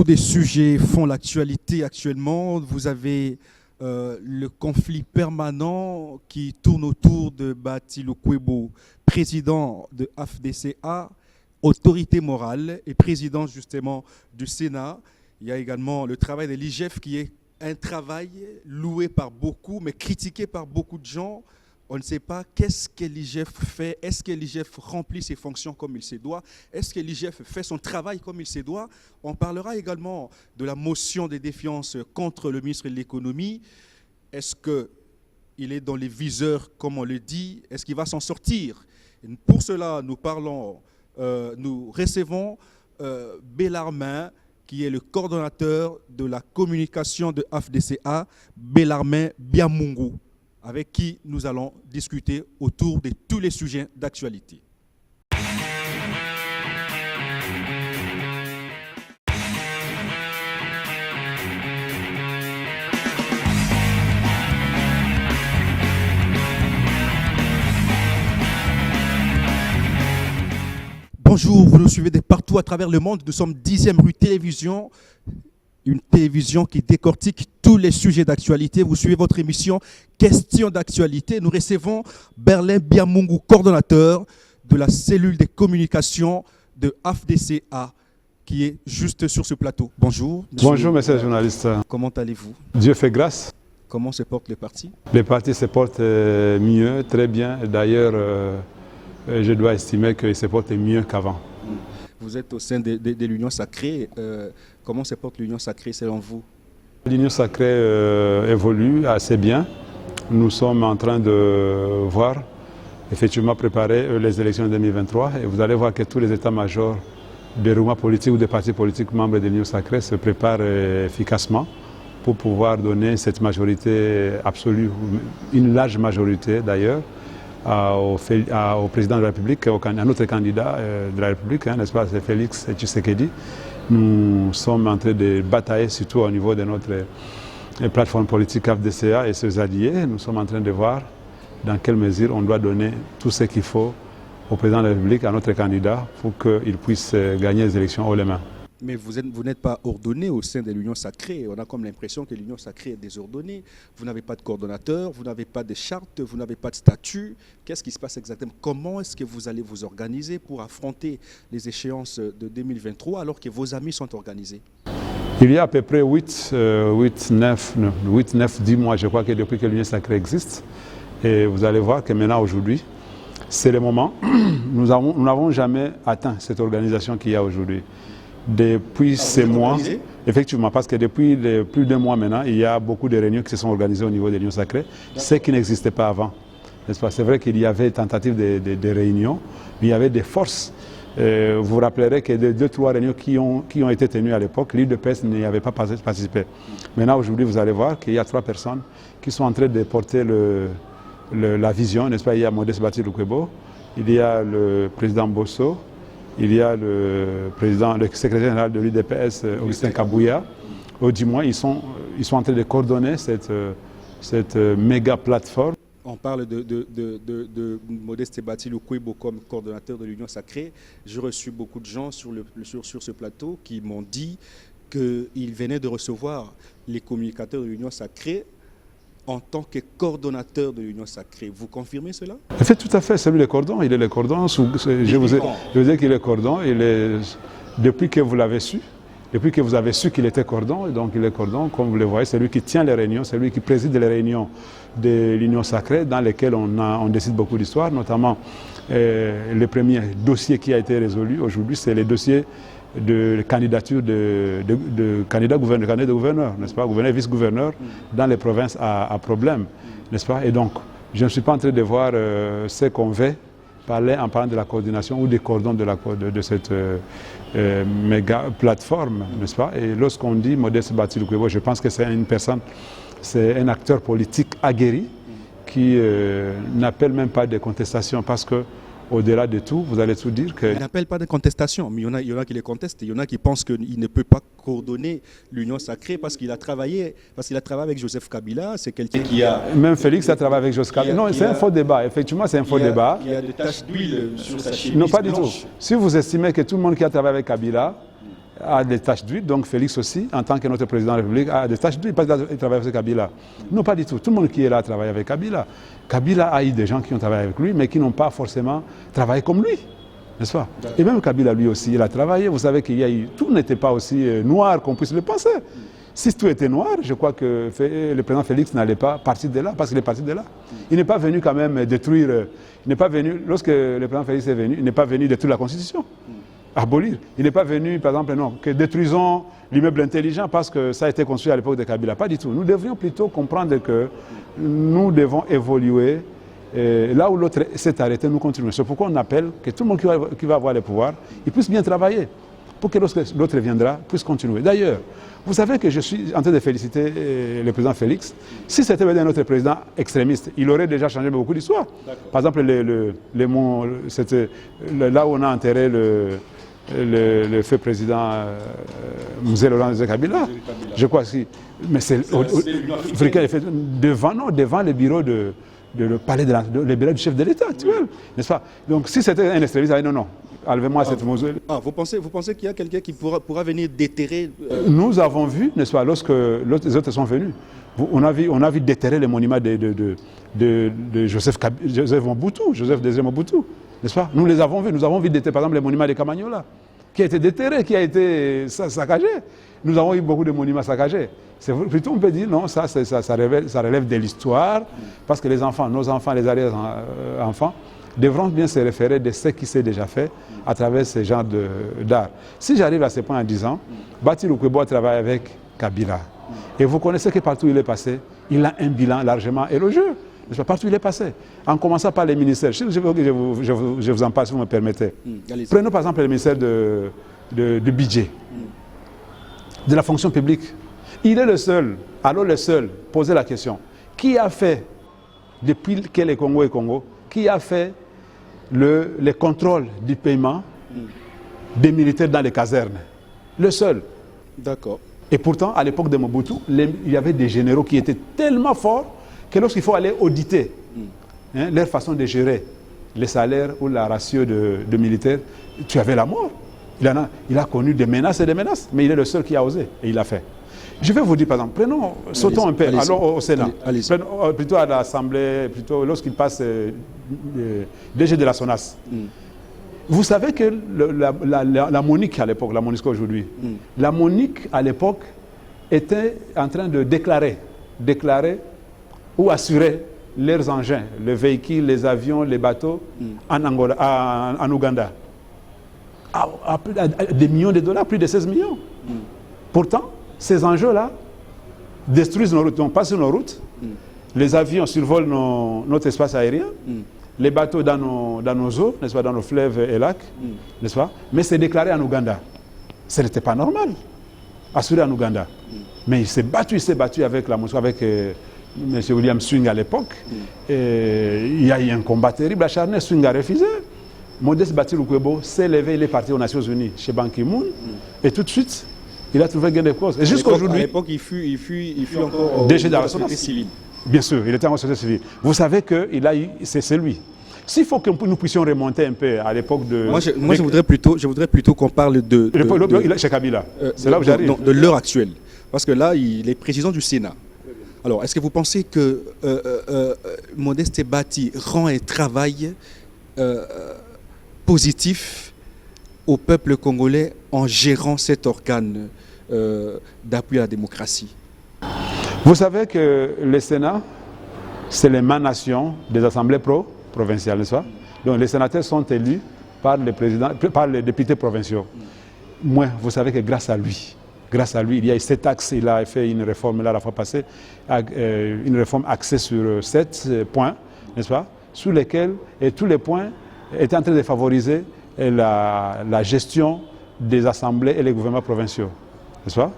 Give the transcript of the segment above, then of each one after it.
Beaucoup de sujets font l'actualité actuellement. Vous avez le conflit permanent qui tourne autour de Bati Lukwebo, président de AFDCA, autorité morale et président justement du Sénat. Il y a également le travail de l'IGF qui est un travail loué par beaucoup, mais critiqué par beaucoup de gens. On ne sait pas qu'est-ce que l'IGF fait. Est-ce que l'IGF remplit ses fonctions comme il se doit? Est-ce que l'IGF fait son travail comme il se doit? On parlera également de la motion de défiance contre le ministre de l'économie. Est-ce qu'il est dans les viseurs, comme on le dit? Est-ce qu'il va s'en sortir? Et pour cela, nous recevons Bellarmin, qui est le coordonnateur de la communication de AFDCA, Bellarmin Biamungu, avec qui nous allons discuter autour de tous les sujets d'actualité. Bonjour, vous nous suivez de partout à travers le monde. Nous sommes 10e rue Télévision, une télévision qui décortique tous les sujets d'actualité. Vous suivez votre émission Questions d'actualité. Nous recevons Bellarmin Biamungu, coordonnateur de la cellule de communication de AFDCA, qui est juste sur ce plateau. Bonjour. Bonjour, monsieur le journaliste. Comment allez-vous? Dieu fait grâce. Comment se porte le parti? Le parti se porte mieux, très bien. D'ailleurs, je dois estimer qu'il se porte mieux qu'avant. Vous êtes au sein de l'Union Sacrée. Comment se porte l'Union Sacrée selon vous? L'Union Sacrée évolue assez bien. Nous sommes en train de voir, effectivement, préparer les élections 2023. Et vous allez voir que tous les états-majors des mouvements politiques ou des partis politiques membres de l'Union Sacrée se préparent efficacement pour pouvoir donner cette majorité absolue, une large majorité d'ailleurs, au président de la République, à notre candidat de la République, n'est-ce pas, c'est Félix Tshisekedi. Nous sommes en train de batailler, surtout au niveau de notre plateforme politique AFDCA et ses alliés. Nous sommes en train de voir dans quelle mesure on doit donner tout ce qu'il faut au président de la République, à notre candidat, pour qu'il puisse gagner les élections haut les mains. Mais vous n'êtes pas ordonné au sein de l'Union Sacrée. On a comme l'impression que l'Union Sacrée est désordonnée. Vous n'avez pas de coordonnateur, vous n'avez pas de charte, vous n'avez pas de statut. Qu'est-ce qui se passe exactement? Comment est-ce que vous allez vous organiser pour affronter les échéances de 2023 alors que vos amis sont organisés? Il y a à peu près 8, 9, 10 mois, je crois, que depuis que l'Union Sacrée existe. Et vous allez voir que maintenant, aujourd'hui, c'est le moment. Nous n'avons jamais atteint cette organisation qu'il y a aujourd'hui. Depuis ces mois, effectivement, parce que depuis plus d'un mois maintenant, il y a beaucoup de réunions qui se sont organisées au niveau de l'Union Sacrée, ce qui n'existait pas avant. C'est vrai qu'il y avait tentative de réunions, mais il y avait des forces. Vous vous rappellerez que des 2-3 réunions qui ont été tenues à l'époque, l'UDPS n'y avait pas participé. Maintenant, aujourd'hui, vous allez voir qu'il y a 3 personnes qui sont en train de porter la vision, n'est-ce pas? Il y a Modeste Bati Lukwebo, il y a le président Bosso, il y a le secrétaire général de l'UDPS, Augustin Kabouya. Du moins, ils sont en train de coordonner cette méga plateforme. On parle de Modeste Bati Lukwebo comme coordonnateur de l'Union Sacrée. J'ai reçu beaucoup de gens sur ce plateau qui m'ont dit qu'ils venaient de recevoir les communicateurs de l'Union Sacrée en tant que coordonnateur de l'Union Sacrée. Vous confirmez cela? C'est tout à fait, c'est lui le cordon. Il est le cordon. Je vous ai qu'il est cordon. Depuis que vous l'avez su, depuis que vous avez su qu'il était cordon, et donc il est cordon, comme vous le voyez, c'est lui qui tient les réunions, c'est lui qui préside les réunions de l'Union Sacrée dans lesquelles on décide beaucoup d'histoires, notamment le premier dossier qui a été résolu aujourd'hui, c'est le dossier de candidature de candidat gouverneur, n'est-ce pas, gouverneur et vice-gouverneur dans les provinces à problème, n'est-ce pas? Et donc, je ne suis pas en train de voir ce qu'on veut parler en parlant de la coordination ou des cordons de cette méga plateforme, n'est-ce pas? Et lorsqu'on dit Modeste Bati Lukwebo, je pense que c'est une personne, c'est un acteur politique aguerri qui n'appelle même pas de contestation parce que au-delà de tout, vous allez tout dire que... Il n'appelle pas de contestation, mais il y en a qui les contestent. Il y en a qui pensent qu'il ne peut pas coordonner l'Union Sacrée parce qu'il a travaillé avec Joseph Kabila. C'est quelqu'un qui a... Même Félix a travaillé avec Joseph Kabila. Non, c'est un faux débat. Effectivement, c'est un faux débat. Il y a des taches d'huile sur sa chemise. Non, pas du tout. Si vous estimez que tout le monde qui a travaillé avec Kabila a des tâches d'huile, donc Félix aussi, en tant que notre président de la République, a des tâches d'huile parce qu'il travaille avec Kabila. Non, pas du tout. Tout le monde qui est là travaille avec Kabila. Kabila a eu des gens qui ont travaillé avec lui, mais qui n'ont pas forcément travaillé comme lui. N'est-ce pas? Et même Kabila, lui aussi, il a travaillé. Vous savez qu'il y a eu... Tout n'était pas aussi noir qu'on puisse le penser. Si tout était noir, je crois que le président Félix n'allait pas partir de là, parce qu'il est parti de là. Il n'est pas venu quand même détruire... Il n'est pas venu... Lorsque le président Félix est venu, il n'est pas venu détruire la Constitution. Abolir. Il n'est pas venu, par exemple, non, que détruisons l'immeuble intelligent parce que ça a été construit à l'époque de Kabila. Pas du tout. Nous devrions plutôt comprendre que nous devons évoluer. Là où l'autre s'est arrêté, nous continuons. C'est pourquoi on appelle que tout le monde qui va avoir le pouvoir, il puisse bien travailler pour que lorsque l'autre viendra, puisse continuer. D'ailleurs, vous savez que je suis en train de féliciter le président Félix. Si c'était un autre président extrémiste, il aurait déjà changé beaucoup d'histoire. Par exemple, là où on a enterré le fait président Mzee Laurent Kabila, je crois que mais c'est devant le bureau le palais le bureau du chef de l'État actuel, n'est-ce pas? Donc si c'était un extrémiste, non, enlevez-moi cette mausolée. Vous pensez qu'il y a quelqu'un qui pourra venir déterrer Nous avons vu, n'est-ce pas, lorsque les autres sont venus, on a vu déterrer les monuments de Joseph Désiré Mobutu, n'est-ce pas? Nous les avons vus, nous avons vu déterrer par exemple les monuments de Camagnola, qui a été déterré, qui a été saccagé. Nous avons eu beaucoup de monuments saccagés. Plutôt on peut dire non, ça relève de l'histoire, parce que les enfants, nos enfants, les arrière-enfants, devront bien se référer de ce qui s'est déjà fait à travers ce genre d'art. Si j'arrive à ce point en disant, Bati Lukwebo travaille avec Kabila, et vous connaissez que partout où il est passé, il a un bilan largement élogieux. Partout où il est passé. En commençant par les ministères. Je vous en passe si vous me permettez. Prenons par exemple le ministère du budget, de la fonction publique. Il est le seul, poser la question, qui a fait, depuis que le Congo est Congo, qui a fait le contrôle du paiement des militaires dans les casernes? Le seul. D'accord. Et pourtant, à l'époque de Mobutu, il y avait des généraux qui étaient tellement forts que lorsqu'il faut aller auditer leur façon de gérer les salaires ou la ratio de militaires, tu avais la mort. Il a connu des menaces et des menaces, mais il est le seul qui a osé, et il l'a fait. Je vais vous dire, par exemple, sautons un peu, allons au Sénat, plutôt à l'Assemblée, plutôt lorsqu'il passe DG de la SONAS. Vous savez que la MONUC à l'époque, la MONUSCO aujourd'hui, la MONUC à l'époque était en train de déclarer ou assurer leurs engins, les véhicules, les avions, les bateaux en Ouganda. À des millions de dollars, plus de 16 millions. Pourtant, ces enjeux-là détruisent nos routes, donc pas sur nos routes. Les avions survolent notre espace aérien, les bateaux dans nos eaux, n'est-ce pas, dans nos fleuves et lacs, n'est-ce pas? Mais c'est déclaré en Ouganda. Ce n'était pas normal, assuré en Ouganda. Mais il s'est battu avec la Moscou, avec M. William Swing à l'époque. Il y a eu un combat terrible acharné. Swing a refusé. Modeste Bati Lukwebo s'est levé, il est parti aux Nations Unies chez Ban Ki-moon. Et tout de suite, il a trouvé gain de cause. Et jusqu'à aujourd'hui. À l'époque, il fut encore DG de la société civile. Bien sûr, il était en société civile. Vous savez que c'est lui. S'il faut que nous puissions remonter un peu à l'époque de... Moi, je voudrais plutôt qu'on parle de chez Kabila. C'est là où j'arrive. De l'heure actuelle. Parce que là, il est président du Sénat. Alors, est-ce que vous pensez que Modeste Bati rend un travail positif au peuple congolais en gérant cet organe d'appui à la démocratie? Vous savez que le Sénat, c'est l'émanation des assemblées provinciales, n'est-ce pas? Donc les sénateurs sont élus par les députés provinciaux. Moi, vous savez que grâce à lui, il y a 7 axes, il a fait une réforme là la fois passée, une réforme axée sur 7 points, n'est-ce pas? Sur lesquels, et tous les points étaient en train de favoriser la gestion des assemblées et les gouvernements provinciaux, n'est-ce pas?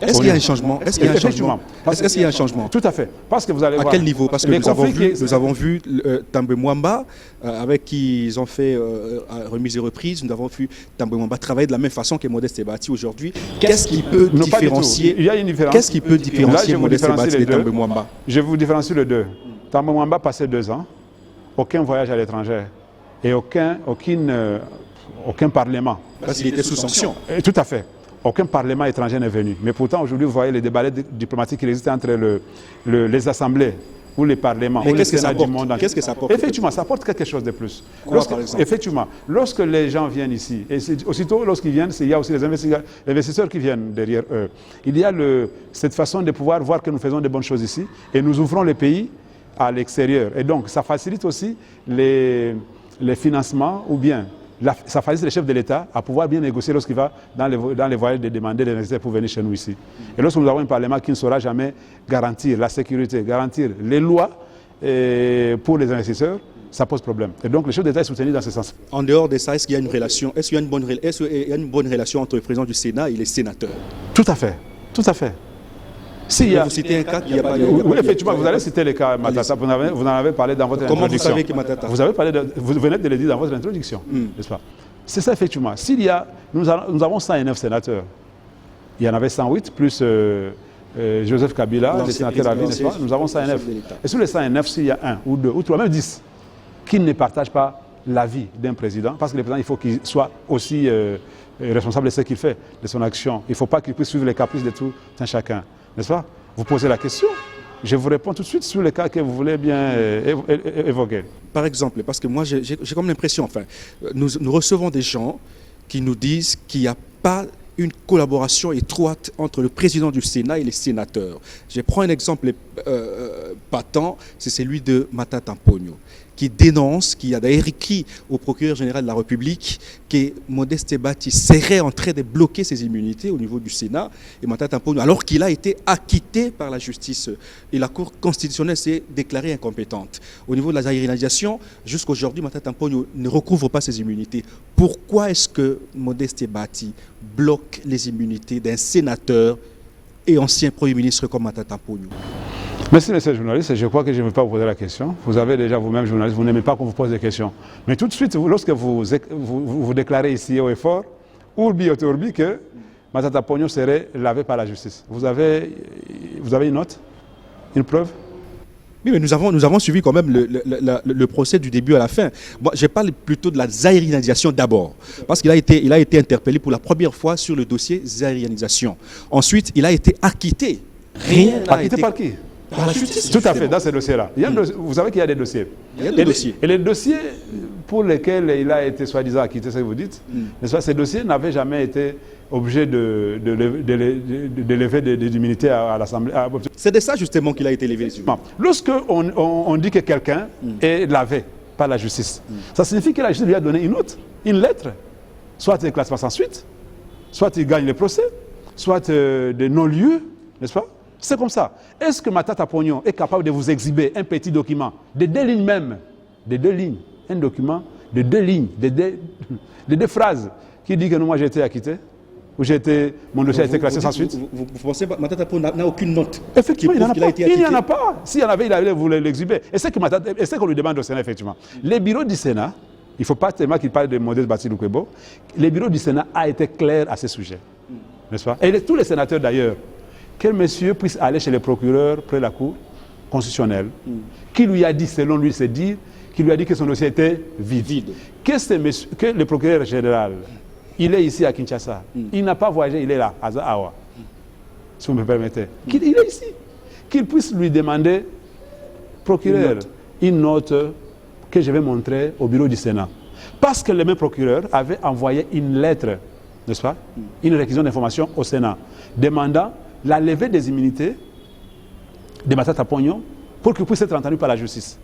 Est-ce qu'il y a un changement? Est-ce qu'il y a un changement? Tout à fait. Parce que vous allez voir. À quel niveau? Parce que nous avons vu Tambwe Mwamba, avec qui ils ont fait remise et reprise. Nous avons vu Tambwe Mwamba travailler de la même façon que Modeste Bati aujourd'hui. Qu'est-ce qui peut différencier? Il y a une différence. Qu'est-ce qui peut différencier Modeste Bati et Tambwe Mwamba? Je vous différencie les deux. Tambwe Mwamba passait 2 ans, aucun voyage à l'étranger et aucun parlement. Parce qu'il était sous sanction. Tout à fait. aucun parlement étranger n'est venu. Mais pourtant, aujourd'hui, vous voyez les débats diplomatiques qui existent entre les assemblées ou les parlements, ou les sénats du monde entier. Qu'est-ce que ça apporte? Effectivement, ça apporte quelque chose de plus. Par exemple? Effectivement, lorsque les gens viennent ici, et aussitôt lorsqu'ils viennent, il y a aussi les investisseurs qui viennent derrière eux. Il y a cette façon de pouvoir voir que nous faisons de bonnes choses ici, et nous ouvrons les pays à l'extérieur. Et donc, ça facilite aussi les financements, ou bien ça facilite les chefs de l'État à pouvoir bien négocier lorsqu'il va dans les voyages de demander des investisseurs pour venir chez nous ici. Et lorsque nous avons un Parlement qui ne saura jamais garantir la sécurité, garantir les lois pour les investisseurs, ça pose problème. Et donc, les chefs d'État sont soutenus dans ce sens. En dehors de ça, est-ce qu'il y a une relation, est-ce qu'il y a une bonne relation entre le président du Sénat et les sénateurs? Tout à fait, tout à fait. Vous citez un cas qui a pas de... Oui, effectivement, vous allez citer les cas Matata. Vous en avez parlé dans votre introduction. Comment vous savez que Matata? Vous venez de le dire dans votre introduction, n'est-ce pas? C'est ça, effectivement. Nous avons 109 sénateurs. Il y en avait 108, plus Joseph Kabila, les sénateurs à vie, n'est-ce pas? Nous avons 109. Et sur les 109, s'il y a un ou deux ou trois, même 10, qui ne partagent pas l'avis d'un président, parce que le président, il faut qu'il soit aussi responsable de ce qu'il fait, de son action. Il ne faut pas qu'il puisse suivre les caprices de tout un chacun. N'est-ce pas? Vous posez la question, je vous réponds tout de suite sur les cas que vous voulez bien évoquer. Par exemple, parce que moi j'ai comme l'impression, enfin, nous recevons des gens qui nous disent qu'il n'y a pas une collaboration étroite entre le président du Sénat et les sénateurs. Je prends un exemple patent, c'est celui de Matata Ponyo, qui dénonce, qui a d'ailleurs écrit au procureur général de la République que Modeste Bati serait en train de bloquer ses immunités au niveau du Sénat, et Matata Ponyo, alors qu'il a été acquitté par la justice et la Cour constitutionnelle s'est déclarée incompétente. Au niveau de la zaïrinisation, jusqu'à aujourd'hui, Matata Ponyo ne recouvre pas ses immunités. Pourquoi est-ce que Modeste Bati bloque les immunités d'un sénateur et ancien Premier ministre comme Matata Ponyo? Merci, monsieur le journaliste. Je crois que je ne vais pas vous poser la question. Vous avez déjà vous-même, journaliste, vous n'aimez pas qu'on vous pose des questions. Mais tout de suite, lorsque vous déclarez ici haut et fort, urbi et orbi, que Matata Ponyo serait lavé par la justice. Vous avez une note? Une preuve? Oui, mais nous avons suivi quand même le procès du début à la fin. Moi, je parle plutôt de la zaïrianisation d'abord, parce qu'il a été interpellé pour la première fois sur le dossier zaïrianisation. Ensuite, il a été acquitté. Rien n'a été... Acquitté par qui? Par la justice. Tout à fait, dans ces dossiers-là. Vous savez qu'il y a des dossiers. Il y a des dossiers. Et les dossiers pour lesquels il a été soi-disant acquitté, c'est ce que vous dites, ces dossiers n'avaient jamais été objet de lever des immunités à l'Assemblée. C'est de ça justement qu'il a été levé les immunités. Lorsqu'on dit que quelqu'un est lavé par la justice, ça signifie que la justice lui a donné une note, une lettre. Soit il classe pas sans suite, soit il gagne le procès, soit des non-lieux, n'est-ce pas? C'est comme ça. Est-ce que Matata Ponyo est capable de vous exhiber un petit document, de 2 lignes même, de 2 lignes, un document de 2 lignes, de 2 phrases, qui dit que non, moi j'ai été acquitté, ou mon dossier a été classé sans suite? Vous pensez que Matata Ponyo n'a aucune note? Effectivement, il n'y en a pas. S'il y en avait, il allait vous l'exhiber. Et c'est ce qu'on lui demande au Sénat, effectivement. Les bureaux du Sénat, il ne faut pas tellement qu'il parle de Modeste Bati Lukwebo, les bureaux du Sénat a été clairs à ce sujet. N'est-ce pas? Et tous les sénateurs d'ailleurs, que monsieur puisse aller chez le procureur près de la Cour constitutionnelle, qui lui a dit, selon lui, c'est dire, qui lui a dit que son dossier était vide. Que le procureur général, il est ici à Kinshasa, il n'a pas voyagé, il est là, à Zahawa, si vous me permettez. Il est ici. Qu'il puisse lui demander, procureur, une note que je vais montrer au bureau du Sénat. Parce que le même procureur avait envoyé une lettre, n'est-ce pas, une réquisition d'information au Sénat, demandant la levée des immunités de Matata Ponyo pour qu'il puisse être entendu par la justice.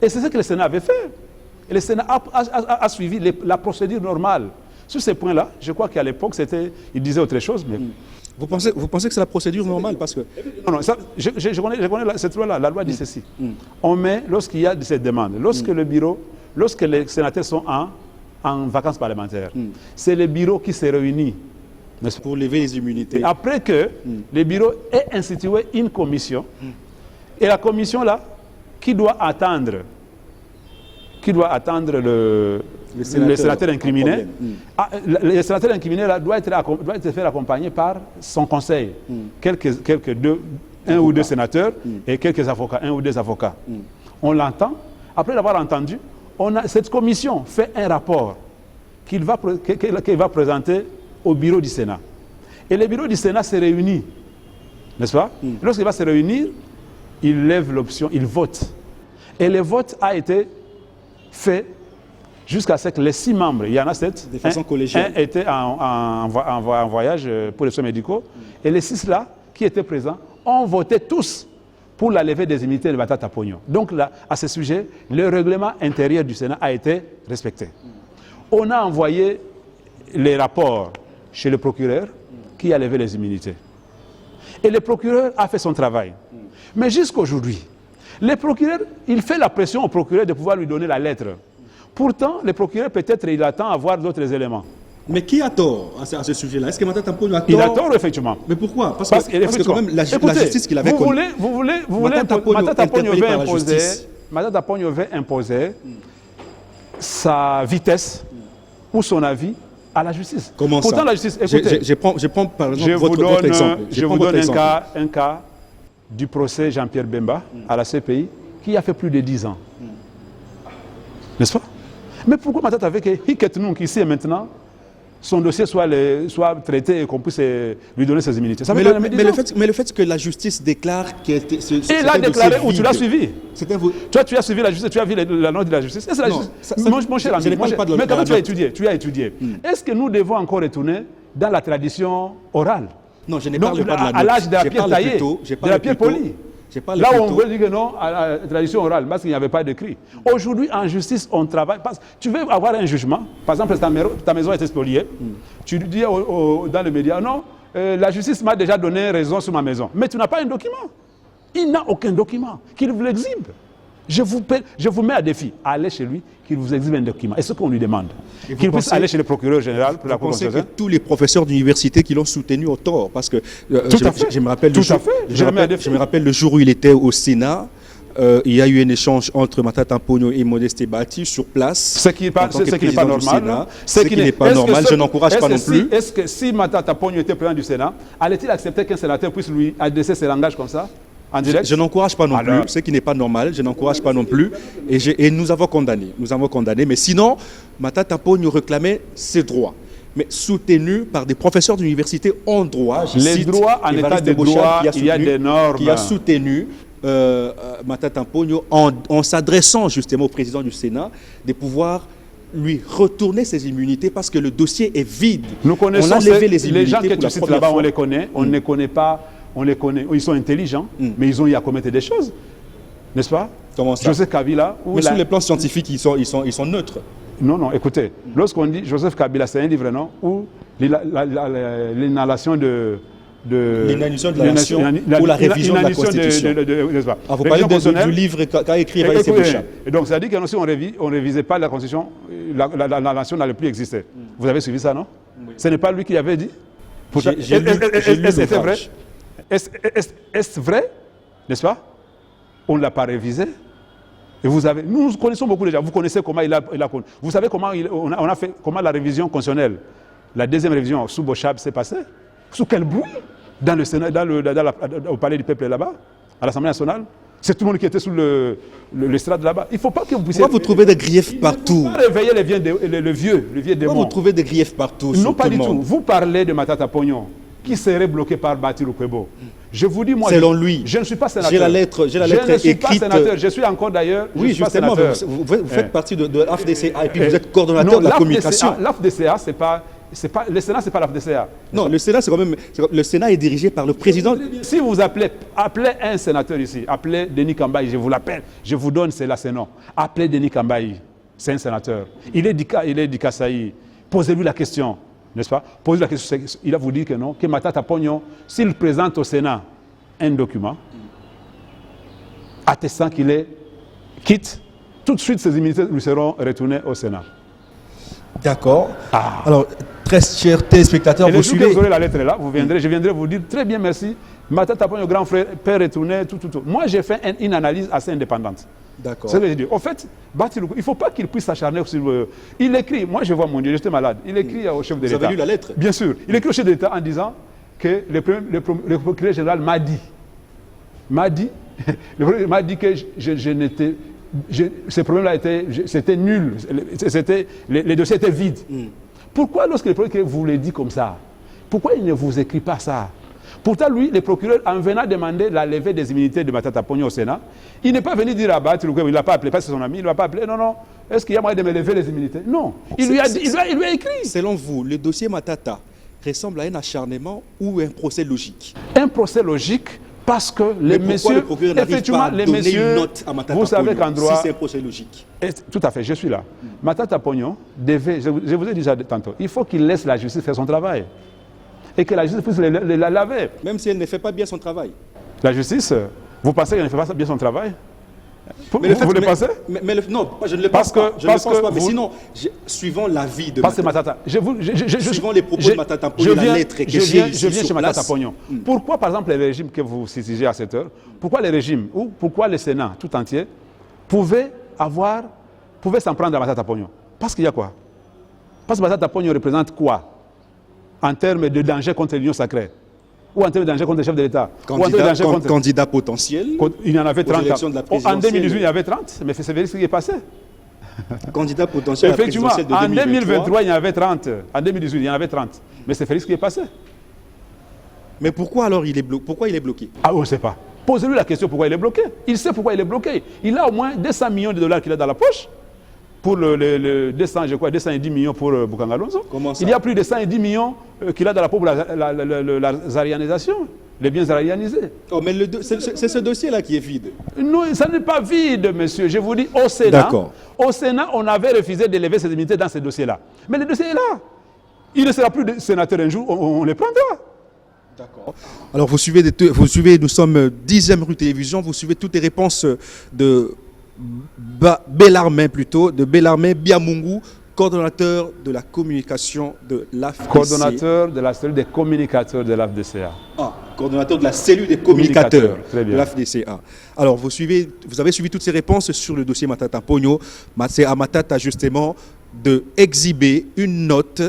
Et c'est ce que le Sénat avait fait. Et le Sénat a suivi la procédure normale. Sur ces points-là, je crois qu'à l'époque, il disait autre chose. Mais... Vous pensez que c'est la procédure normale parce que... Non, je connais cette loi-là. La loi dit ceci. On met, lorsqu'il y a cette demande, lorsque les sénateurs sont en vacances parlementaires, c'est le bureau qui se réunit pour lever les immunités. Et après que le bureau ait institué une commission, et la commission là, qui doit attendre le sénateur incriminé, le sénateur incriminé là, doit être fait accompagner par son conseil, un ou deux sénateurs et quelques avocats, 1 ou 2 avocats. On l'entend, après l'avoir entendu, cette commission fait un rapport qu'il va présenter au bureau du Sénat. Et le bureau du Sénat se réunit, n'est-ce pas? Lorsqu'il va se réunir, il lève l'option, il vote. Et le vote a été fait jusqu'à ce que les 6 membres, il y en a 7, de façon collégiale. Un était en voyage pour les soins médicaux, et les 6 là, qui étaient présents, ont voté tous pour la levée des immunités de Matata Ponyo. Donc là, à ce sujet, le règlement intérieur du Sénat a été respecté. On a envoyé les rapports chez le procureur qui a levé les immunités. Et le procureur a fait son travail. Mais jusqu'aujourd'hui, le procureur, il fait la pression au procureur de pouvoir lui donner la lettre. Pourtant, le procureur, peut-être, il attend à voir d'autres éléments. Mais qui a tort à ce sujet-là? Est-ce que Matata Ponyo a tort? Il a tort, effectivement. Mais pourquoi? Parce que quand même, la écoutez, justice qu'il avait connue. Vous voulez Matata Ponyo veut imposer sa vitesse ou son avis à la justice. Comment Pourtant, ça? la justice, écoutez, je prends par exemple votre exemple. Je vous donne un cas du procès Jean-Pierre Bemba à la CPI qui a fait plus de 10 ans. N'est-ce pas? Mais pourquoi Matata veut que Hiket Nunk, ici et maintenant, son dossier soit traité et qu'on puisse lui donner ses immunités? Mais le fait que la justice déclare qu'il était... Et l'a déclaré où tu l'as suivi. Toi, tu as suivi la justice, tu as vu la note de la justice. Mon cher ami, mais quand tu as étudié. Est-ce que nous devons encore retourner dans la tradition orale? Non, je n'ai pas parlé pas de la note. À l'âge de la pierre taillée, de la pierre polie. Là où on veut dire que non, à la tradition orale, parce qu'il n'y avait pas d'écrit. Aujourd'hui, en justice, on travaille. Tu veux avoir un jugement, par exemple, ta maison est spoliée, tu dis dans les médias, non, la justice m'a déjà donné raison sur ma maison. Mais tu n'as pas un document. Il n'a aucun document. Qu'il vous l'exhibe. Je vous mets à défi. Allez chez lui, qu'il vous exhibe un document. Et ce qu'on lui demande. Qu'il puisse aller chez le procureur général pour la Cour constitutionnelle. Que tous les professeurs d'université qui l'ont soutenu ont tort. Parce que je me rappelle le jour où il était au Sénat. Il y a eu un échange entre Matata Ponyo et Modeste Bahati sur place. Ce qui n'est pas normal. Ce qui n'est pas normal, je n'encourage pas non plus. Est-ce que si Matata Ponyo était président du Sénat, allait-il accepter qu'un sénateur puisse lui adresser ses langages comme ça? Je n'encourage pas non plus, ce qui n'est pas normal, je n'encourage pas non plus, et nous avons condamné, mais sinon, Matata Ponyo réclamait ses droits, mais soutenu par des professeurs d'université en droit. Les droits en état de droit, il y a des normes. Qui a soutenu Matata Ponyo en s'adressant justement au président du Sénat, de pouvoir lui retourner ses immunités parce que le dossier est vide. Nous connaissons on a levé les immunités gens que tu cites là-bas, on les connaît, on ne connaît pas. On les connaît, ils sont intelligents, mais ils ont eu à commettre des choses, n'est-ce pas? Comment ça? Joseph Kabila... Mais sur les plans scientifiques, ils sont neutres. Non, écoutez, lorsqu'on dit Joseph Kabila, c'est un livre, non? Où l'inhalation de l'inhalation de la nation ou la révision de la Constitution. Vous parlez du livre qu'a écrit Evariste Boucha. Et donc, ça dit que si on ne révisait pas la Constitution, la nation n'allait plus exister. Vous avez suivi ça, non? Oui. Ce n'est pas lui qui avait dit? J'ai lu l'ouvrage. Est-ce vrai, n'est-ce pas? On ne l'a pas révisé. Et nous connaissons beaucoup déjà. Vous connaissez comment il a vous savez comment on a fait comment la révision constitutionnelle, la deuxième révision sous Bochab s'est passée? Sous quel bruit? Dans le Sénat, au Palais du Peuple là-bas, à l'Assemblée nationale. C'est tout le monde qui était sous le strade là-bas. Il ne faut pas que vous puissiez... Pourquoi vous trouvez des griefs partout? Il ne faut pas réveiller le vieux démon. Pourquoi vous trouvez des griefs partout? Non, pas du tout. Vous parlez de Matata Ponyo, qui serait bloqué par Batilou Kwebo. Je vous dis, moi, selon lui, je ne suis pas sénateur. J'ai la lettre écrite. Je ne suis pas sénateur. Je suis encore d'ailleurs. Oui, justement, vous faites partie de l'AFDCA et puis vous êtes coordonnateur de la communication. L'AFDCA, le Sénat, c'est pas l'AFDCA. Non, le Sénat, c'est quand même. Le Sénat est dirigé par le président. Si vous appelez un sénateur ici, appelez Denis Kambaï, je vous l'appelle, je vous donne c'est nom. Appelez Denis Kambaï, c'est un sénateur. Il est du Kasaï. Posez-lui la question. N'est-ce pas? Posez la question, il va vous dire que non, que Matata Ponyo, s'il présente au Sénat un document attestant qu'il est quitte, tout de suite ses immunités lui seront retournées au Sénat. D'accord. Alors, très chers téléspectateurs, vous suivez. Vous aurez la lettre là, je viendrai vous dire très bien merci. Matata Ponyo, grand frère, peut retourner, tout. Moi, j'ai fait une analyse assez indépendante. D'accord. C'est ce que je dis. En fait, Batilou, il ne faut pas qu'il puisse s'acharner sur... Il écrit, moi je vois mon Dieu, j'étais malade, il écrit au chef de l'État. Vous avez lu la lettre? Bien sûr. Il écrit au chef de l'État en disant que le procureur général m'a dit que je n'étais... Ce problème-là c'était nul, les dossiers étaient vides. Pourquoi lorsque le procureur vous l'a dit comme ça, Pourquoi il ne vous écrit pas ça? Pourtant, lui, le procureur, en venant demander la levée des immunités de Matata Ponyo au Sénat, il n'est pas venu dire à Batil Lukwebo, il ne l'a pas appelé, parce que c'est son ami, il ne l'a pas appelé, non, non. Est-ce qu'il y a moyen de me lever les immunités? Non. Il lui a écrit. Selon vous, le dossier Matata ressemble à un acharnement ou un procès logique? Un procès logique, parce que les messieurs, effectivement, les messieurs, une note à Matata vous savez qu'en droit, si c'est un procès logique. Tout à fait, je suis là. Matata Ponyo devait, je vous ai dit déjà tantôt, il faut qu'il laisse la justice faire son travail. Et que la justice puisse la laver. Même si elle ne fait pas bien son travail. La justice, vous pensez qu'elle ne fait pas bien son travail? Vous le pensez? Non, je ne le pense pas. Je ne le pense pas. Mais sinon, suivant l'avis de Matata. Suivant les propos de Matata Ponyo, la lettre que j'ai je viens chez Matata Ponyo. Pourquoi, par exemple, les régimes que vous citez à cette heure, pourquoi les régimes, ou pourquoi le Sénat tout entier, pouvait s'en prendre à Matata Ponyo? Parce qu'il y a quoi? Parce que Matata Ponyo représente quoi en termes de danger contre l'Union sacrée? Ou en termes de danger contre le chef de l'État? Candidat potentiel. Il y en avait 30. En 2018, il y avait 30, mais c'est vrai ce qui est passé. Candidat potentiel à la effectivement, présidentielle de 2023. En 2023, il y en avait 30. En 2018, il y en avait 30. Mais c'est fait ce qui est passé. Mais pourquoi alors il est bloqué? Ah, on ne sait pas. Posez-lui la question pourquoi il est bloqué. Il sait pourquoi il est bloqué. Il a au moins 200 millions de dollars qu'il a dans la poche. Pour le 210 millions pour Bokanga Lonzo. Il y a plus de 110 millions qu'il a dans la peau pour la zarianisation, les biens zarianisés. Oh, mais c'est ce dossier-là qui est vide. Non, ça n'est pas vide, monsieur. Je vous dis, au Sénat, on avait refusé de lever ses immunités dans ce dossier-là. Mais le dossier est là. Il ne sera plus de sénateur un jour, on les prendra. D'accord. Alors, vous suivez, nous sommes 10e rue Télévision, vous suivez toutes les réponses de Bellarmin Biamungu, coordonnateur de la communication de l'AFDCA. Coordonnateur de la cellule des communicateurs de l'AFDCA. Ah, coordonnateur de la cellule des communicateurs de l'AFDCA. Alors, vous avez suivi toutes ces réponses sur le dossier Matata Ponyo. C'est à Matata, justement, de exhiber une note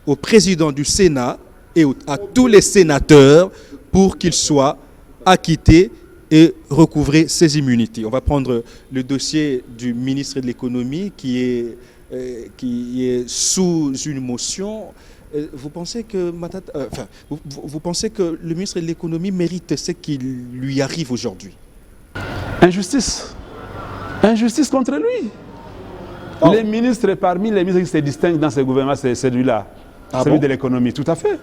au président du Sénat et à tous les sénateurs pour qu'ils soient acquittés et recouvrer ses immunités. On va prendre le dossier du ministre de l'économie qui est sous une motion. Vous pensez que vous pensez que le ministre de l'économie mérite ce qui lui arrive aujourd'hui? Injustice. Injustice contre lui. Oh. Les ministres, parmi les ministres qui se distinguent dans ce gouvernement, c'est celui-là. Celui de l'économie, tout à fait.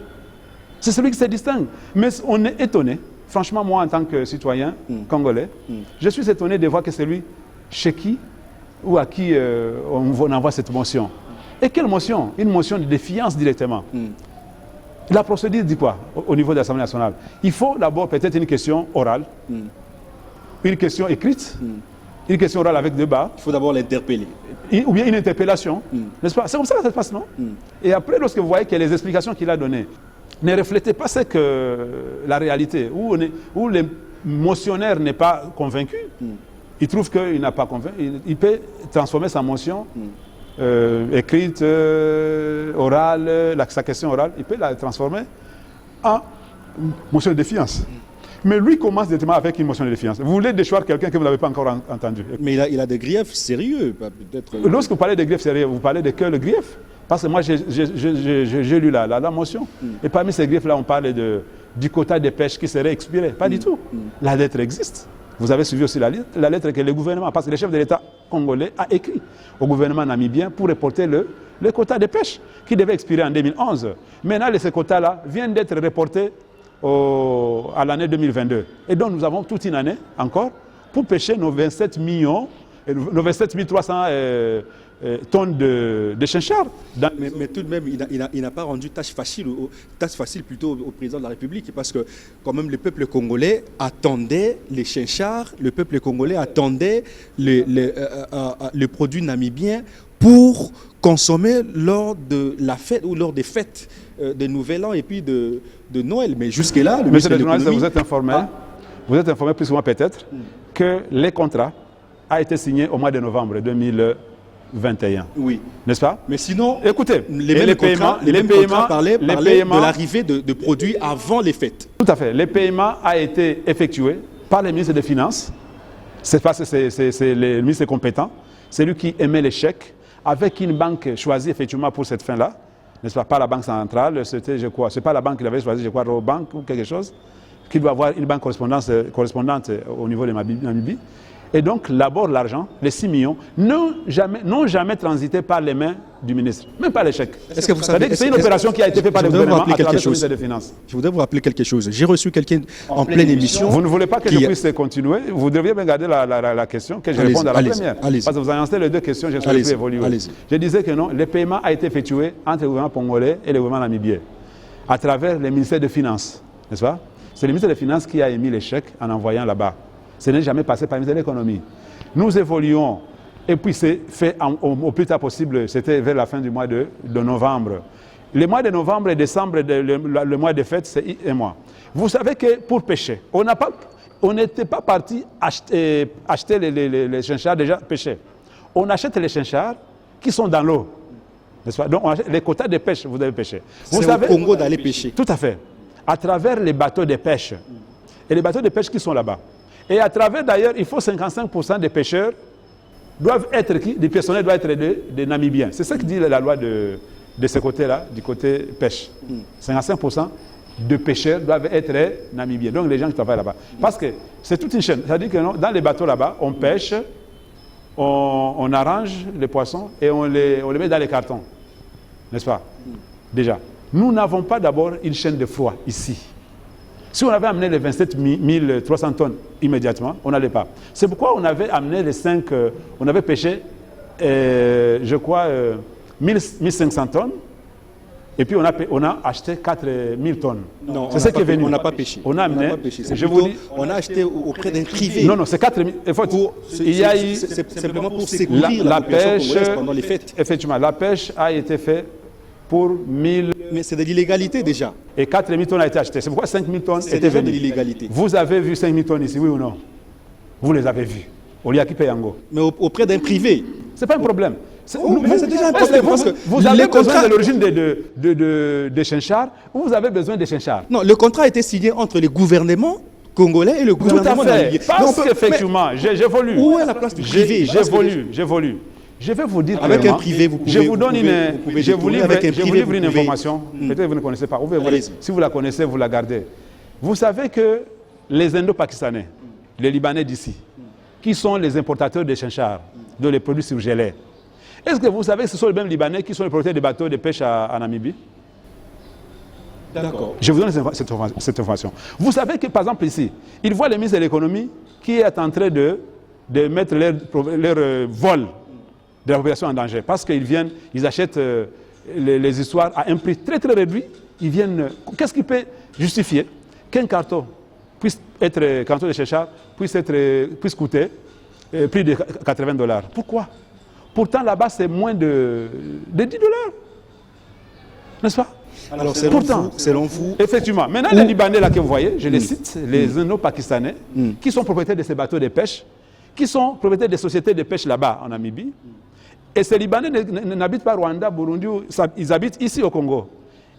C'est celui qui se distingue. Mais on est étonné. Franchement, moi, en tant que citoyen congolais, je suis étonné de voir que c'est lui chez qui ou à qui on envoie cette motion. Et quelle motion? Une motion de défiance directement. La procédure dit quoi au niveau de l'Assemblée nationale? Il faut d'abord peut-être une question orale, une question écrite, une question orale avec débat. Il faut d'abord l'interpeller. Ou bien une interpellation, n'est-ce pas? C'est comme ça que ça se passe, non? Et après, lorsque vous voyez que les explications qu'il a données ne reflétaient pas ce que la réalité, où le motionnaire n'est pas convaincu, il trouve qu'il n'a pas convaincu, il peut transformer sa motion écrite, orale, sa question orale, il peut la transformer en motion de défiance. Mais lui commence directement avec une motion de défiance. Vous voulez déchoir quelqu'un que vous n'avez pas encore entendu. Mais il a des griefs sérieux, peut-être. Lorsque vous parlez de griefs sérieux, vous parlez de quel grief? Parce que moi, j'ai lu la motion. Et parmi ces griefs-là, on parle du quota de pêche qui serait expiré. Pas du tout. La lettre existe. Vous avez suivi aussi la lettre que le gouvernement, parce que le chef de l'État congolais a écrit au gouvernement namibien pour reporter le quota de pêche qui devait expirer en 2011. Maintenant, ce quota-là vient d'être reporté à l'année 2022. Et donc, nous avons toute une année encore pour pêcher nos 27 300 tonnes de chinchards. Mais tout de même, il n'a pas rendu tâche facile plutôt au président de la République, parce que quand même le peuple congolais attendait les chinchards, le peuple congolais attendait le produit namibien pour consommer lors de la fête ou lors des fêtes de Nouvel An et puis de Noël. Mais jusque-là, le ministre de l'économie... Vous êtes informé plus ou moins peut-être que les contrats a été signé au mois de novembre 2021. Oui. N'est-ce pas? Mais sinon, écoutez, les paiements parlaient de l'arrivée de produits avant les fêtes. Tout à fait. Les paiements a été effectué par le ministre des Finances. C'est le ministre compétent. C'est lui qui émet les chèques avec une banque choisie effectivement pour cette fin-là. n'est-ce pas, la banque centrale, c'était, je crois, c'est pas la banque qu'il avait choisi, je crois, Robank ou quelque chose, qui doit avoir une banque correspondante au niveau de Namibie. Et donc, d'abord, l'argent, les 6 millions, n'ont jamais transité par les mains du ministre, même pas les chèques. Est-ce que vous savez, c'est une opération qui a été faite par le gouvernement à travers le ministère des Finances. Je voudrais vous rappeler quelque chose. J'ai reçu quelqu'un en pleine émission. Vous ne voulez pas que je puisse continuer? Vous devriez bien garder la question, que je réponde à la première. Parce que vous avez lancé les deux questions, je suis plus évolué. Je disais que non, le paiement a été effectué entre le gouvernement congolais et le gouvernement namibien, à travers le ministère des Finances, n'est-ce pas? C'est le ministère des Finances qui a émis les chèques en envoyant là-bas. Ce n'est jamais passé par le ministère de l'économie. Nous évoluons, et puis c'est fait au plus tard possible, c'était vers la fin du mois de novembre. Le mois de novembre et décembre, le mois de fête, c'est un mois. Vous savez que pour pêcher, on n'était pas parti acheter les chinchards déjà pêchés. On achète les chinchards qui sont dans l'eau. Donc on achète les quotas de pêche, vous devez pêcher. C'est au Congo d'aller pêcher. Tout à fait. À travers les bateaux de pêche. Et les bateaux de pêche qui sont là-bas. Et à travers, d'ailleurs, il faut 55% des pêcheurs doivent être, des personnels doivent être des Namibiens. C'est ça que dit la loi de ce côté-là, du côté pêche. 55% de pêcheurs doivent être Namibiens. Donc les gens qui travaillent là-bas. Parce que c'est toute une chaîne. C'est-à-dire que non, dans les bateaux là-bas, on pêche, on arrange les poissons et on les met dans les cartons. N'est-ce pas? Déjà. Nous n'avons pas d'abord une chaîne de froid ici. Si on avait amené les 27 300 tonnes immédiatement, on n'allait pas. C'est pourquoi on avait amené les 5, on avait pêché, je crois, 1500 tonnes, et puis on a acheté 4000 tonnes. Non, c'est ça qui est venu. On n'a pas pêché. On a amené, je vous dis, on a acheté auprès d'un privé. Non, c'est 4000. Il y a eu simplement pour secourir la pêche pendant les fêtes. Effectivement, la pêche a été faite pour 1000. Mais c'est de l'illégalité déjà. Et 4000 tonnes ont été achetées. C'est pourquoi 5000 tonnes étaient venues. C'est de l'illégalité. Vous avez vu 5000 tonnes ici, oui ou non? Vous les avez vues. Au Liaki Payango. Mais auprès d'un privé. Ce n'est pas un problème. C'est déjà un problème. Parce que vous avez besoin de l'origine des chinchards ou vous avez besoin des chinchards? Non, le contrat a été signé entre le gouvernement congolais et le gouvernement namibien. Parce qu'effectivement, j'évolue. Où est la place du privé? J'évolue. Je vais vous dire avec un privé, vous pouvez. Je vous livre une information. Peut-être que vous ne connaissez pas. Si vous la connaissez, vous la gardez. Vous savez que les Indo-Pakistanais, les Libanais d'ici, qui sont les importateurs de chinchards, de les produits surgelés, est-ce que vous savez que ce sont les mêmes Libanais qui sont les propriétaires des bateaux de pêche en Namibie? D'accord. Je vous donne cette information. Vous savez que, par exemple, ici, ils voient le ministre de l'économie qui est en train de mettre leur vol de la population en danger. Parce qu'ils viennent, ils achètent les histoires à un prix très très réduit. Ils viennent. Qu'est-ce qui peut justifier qu'un carton carton de chinchards puisse coûter prix de $80? Pourquoi? Pourtant là-bas c'est moins de $10. N'est-ce pas? Alors selon vous. Effectivement. Maintenant les Libanais là que vous voyez, je les cite, les Indo-Pakistanais, qui sont propriétaires de ces bateaux de pêche, qui sont propriétaires des sociétés de pêche là-bas en Namibie. Et ces Libanais n'habitent pas Rwanda, Burundi, ils habitent ici au Congo.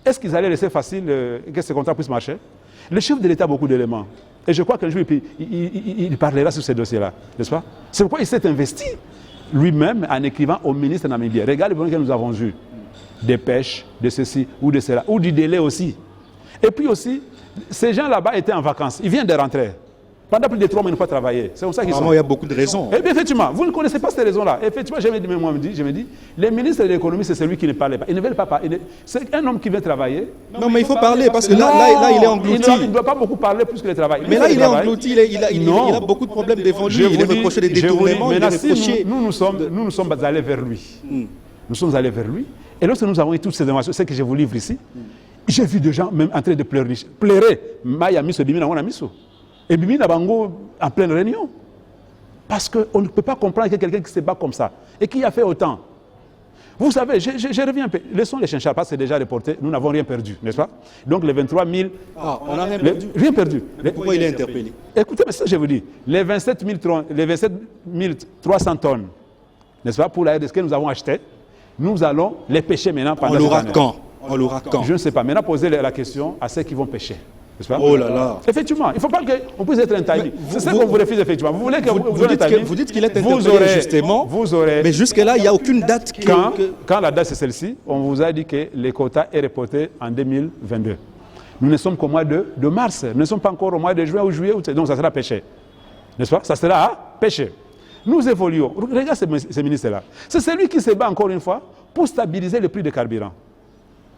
Est-ce qu'ils allaient laisser facile que ce contrat puisse marcher? Le chef de l'État a beaucoup d'éléments. Et je crois qu'un jour, il parlera sur ces dossiers-là, n'est-ce pas? C'est pourquoi il s'est investi lui-même en écrivant au ministre namibien. Regardez les problèmes que nous avons eus. Des pêches, de ceci ou de cela, ou du délai aussi. Et puis aussi, ces gens là-bas étaient en vacances. Ils viennent de rentrer. Pendant plus de 3 mois, ils n'ont pas travaillé. C'est comme ça qu'ils sont. Il y a beaucoup de raisons. Et bien, effectivement, vous ne connaissez pas ces raisons-là. Effectivement, je me dis, les ministres de l'économie, c'est celui qui ne parlait pas. Ils ne veulent pas parler. C'est un homme qui vient travailler. Non, mais il faut parler parce que là, il est englouti. Il ne doit pas beaucoup parler plus que le travail. Mais là, il est englouti. Il a beaucoup de problèmes devant lui. Il est reproché des détournements. Nous sommes allés vers lui. Nous sommes allés vers lui. Et lorsque nous avons eu toutes ces informations, c'est que je vous livre ici, j'ai vu des gens même en train de pleurer. Maya Miso, Bimina Wanamiso. Et Bimina Bango en pleine réunion. Parce qu'on ne peut pas comprendre que quelqu'un qui se bat comme ça et qui a fait autant. Vous savez, je reviens un peu. Laissons les chinchards, parce que c'est déjà reporté. Nous n'avons rien perdu, n'est-ce pas? Donc les 23 000. On n'a rien perdu. Rien perdu. Mais pourquoi il est interpellé? Écoutez, mais ça, je vous dis. Les 27 300 tonnes, n'est-ce pas, pour la RDC que nous avons acheté, nous allons les pêcher maintenant pendant On l'aura quand? Je ne sais pas. Maintenant, posez la question à ceux qui vont pêcher. n'est-ce pas? Oh là là. Effectivement, il ne faut pas qu'on puisse être un timing. C'est ça qu'on vous refuse, effectivement. Vous voulez que vous dites qu'il est interpellé justement, mais jusque-là, il n'y a aucune date. Quand la date c'est celle-ci, on vous a dit que les quotas est reporté en 2022. Nous ne sommes qu'au mois de mars, nous ne sommes pas encore au mois de juin ou juillet, donc ça sera péché. N'est-ce pas? Ça sera péché. Nous évoluons. Regarde ce ministre-là. C'est celui qui se bat encore une fois pour stabiliser le prix des carburants.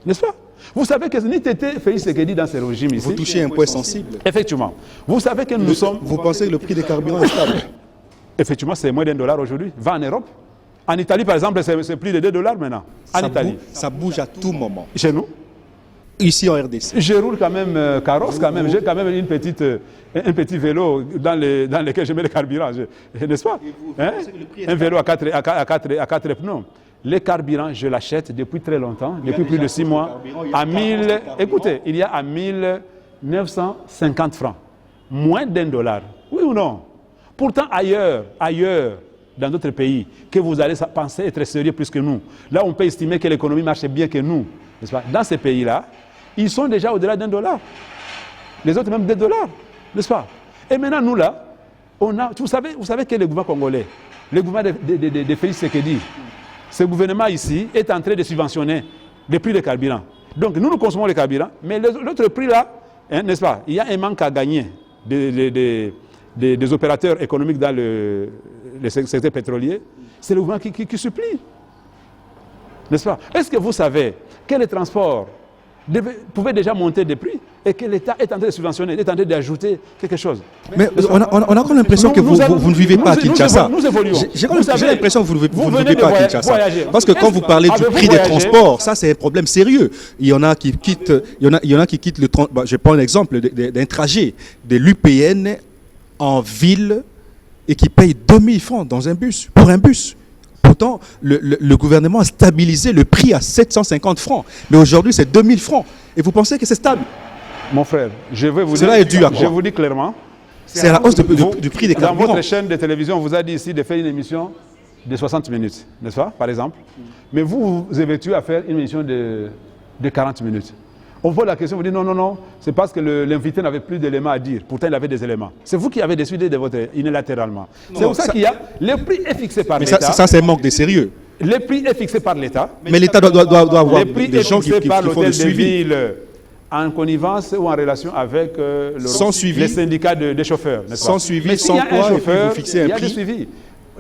N'est-ce pas? Vous savez que ni Tété Félix Tshisekedi dans ce régime ici. Vous touchez un point sensible. Effectivement. Vous savez que nous sommes. Vous pensez que le prix des carburants est stable? Effectivement, c'est moins d'$1 aujourd'hui. Va en Europe. En Italie, par exemple, c'est plus de $2 maintenant. En Italie. Ça bouge à tout moment. Chez nous. Ici en RDC. Je roule quand même carrosse, quand même. J'ai quand même un petit vélo dans lequel je mets le carburant, n'est-ce pas? Hein? Un vélo à quatre pneus. Les carburants, je l'achète depuis très longtemps, depuis plus de 6 mois, à 1000. Écoutez, il y a à 1950 francs. Moins d'$1. Oui ou non? Pourtant, ailleurs, dans d'autres pays, que vous allez penser être sérieux plus que nous. Là, on peut estimer que l'économie marche bien que nous. N'est-ce pas? Dans ces pays-là, ils sont déjà au-delà d'$1. Les autres même $2, n'est-ce pas? Et maintenant, nous là, on a. Vous savez que le gouvernement congolais, le gouvernement de Félix Tshisekedi, ce gouvernement ici est en train de subventionner les prix des carburants. Donc nous consommons les carburants, mais l'autre prix là, hein, n'est-ce pas? Il y a un manque à gagner des opérateurs économiques dans le secteur pétrolier. C'est le gouvernement qui supplie. N'est-ce pas? Est-ce que vous savez que les transports pouvaient déjà monter des prix et que l'État est en train de subventionner, est en train d'ajouter quelque chose? Mais on a encore l'impression que vous ne vivez pas à Kinshasa. Nous évoluons. J'ai l'impression que vous ne vivez pas à Kinshasa. Parce que quand vous parlez du prix des transports, ça c'est un problème sérieux. Il y en a qui quittent, le transport. Je prends l'exemple d'un trajet de l'UPN en ville et qui paye 2000 francs dans un bus, pour un bus. Pourtant, le gouvernement a stabilisé le prix à 750 francs. Mais aujourd'hui, c'est 2000 francs. Et vous pensez que c'est stable? Mon frère, je vais vous Cela dire, est dû à quoi? je vous dis clairement. C'est la hausse du prix des carburants. Dans votre chaîne de télévision, on vous a dit ici de faire une émission de 60 minutes, n'est-ce pas, par exemple? Mais vous évertuez à faire une émission de 40 minutes. On pose la question, vous dites non, c'est parce que l'invité n'avait plus d'éléments à dire. Pourtant, il avait des éléments. C'est vous qui avez décidé de voter unilatéralement. C'est pour ça qu'il y a... Le prix est fixé par l'État. Mais ça, c'est un manque de sérieux. Le prix est fixé par l'État. Mais l'État doit avoir des gens qui font le suivi. En connivence ou en relation avec les syndicats des chauffeurs. Sans suivi, sans quoi, vous fixez un prix. Il y a des suivis.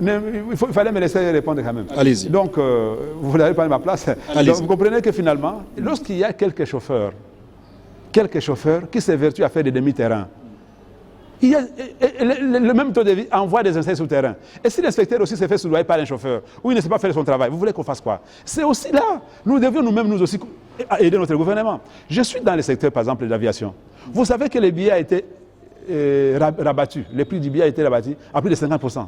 Il fallait me laisser répondre quand même. Allez-y. Donc, vous n'avez pas ma place. Donc, vous comprenez que finalement, lorsqu'il y a quelques chauffeurs qui s'évertuent à faire des demi-terrains, il y a le même taux de vie envoie des inspecteurs sur le terrain. Et si l'inspecteur aussi se fait soudoyer par un chauffeur, ou il ne sait pas faire son travail, vous voulez qu'on fasse quoi? C'est aussi là. Nous devions nous-mêmes nous aussi aider notre gouvernement. Je suis dans le secteur, par exemple, de l'aviation. Vous savez que le billet a été rabattu. Le prix du billet a été rabattu à plus de 50%.